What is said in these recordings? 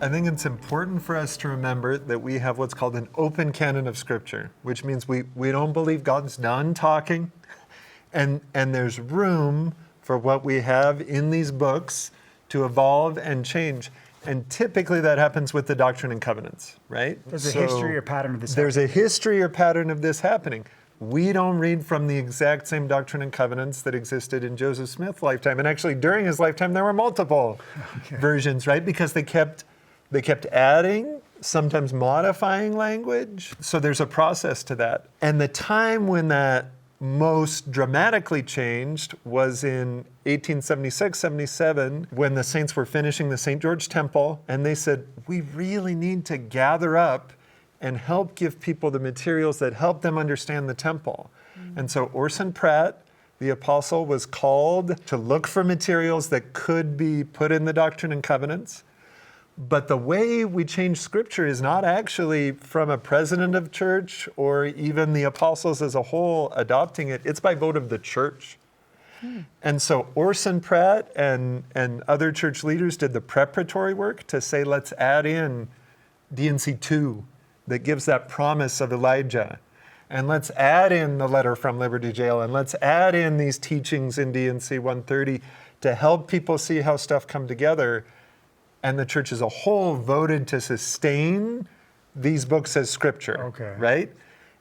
I think it's important for us to remember that we have what's called an open canon of Scripture, which means we don't believe God's done talking, and there's room for what we have in these books to evolve and change. And typically that happens with the Doctrine and Covenants, right? There's a history or pattern of this There's a history or pattern of this happening. We don't read from the exact same Doctrine and Covenants that existed in Joseph Smith's lifetime. And actually during his lifetime, there were multiple versions, right? Because they kept adding, sometimes modifying language. So there's a process to that. And the time when that most dramatically changed was in 1876, 77, when the saints were finishing the St. George Temple, and they said, we really need to gather up and help give people the materials that help them understand the temple. And so Orson Pratt, the apostle, was called to look for materials that could be put in the Doctrine and Covenants. But the way we change Scripture is not actually from a president of church or even the apostles as a whole adopting it. It's by vote of the church. And so Orson Pratt and other church leaders did the preparatory work to say, let's add in D&C 2 that gives that promise of Elijah. And let's add in the letter from Liberty Jail. And let's add in these teachings in D&C 130 to help people see how stuff come together. And the church as a whole voted to sustain these books as Scripture, right?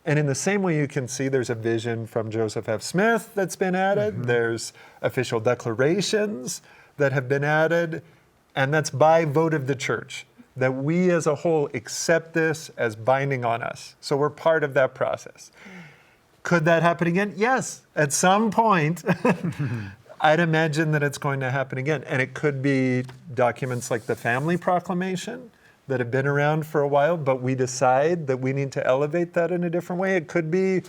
And in the same way you can see there's a vision from Joseph F. Smith that's been added. There's official declarations that have been added. And that's by vote of the church, that we as a whole accept this as binding on us. So we're part of that process. Could that happen again? Yes, at some point. I'd imagine that it's going to happen again. And it could be documents like the Family Proclamation that have been around for a while, but we decide that we need to elevate that in a different way. It could be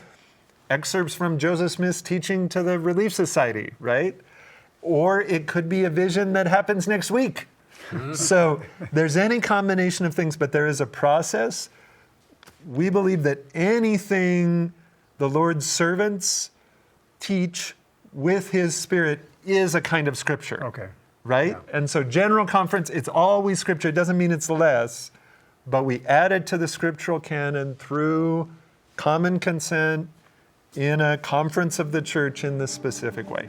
excerpts from Joseph Smith's teaching to the Relief Society, right? Or it could be a vision that happens next week. So there's any combination of things, but there is a process. We believe that anything the Lord's servants teach with His Spirit is a kind of Scripture, right? Yeah. And so General Conference, it's always Scripture. It doesn't mean it's less, but we add it to the scriptural canon through common consent in a conference of the church in this specific way.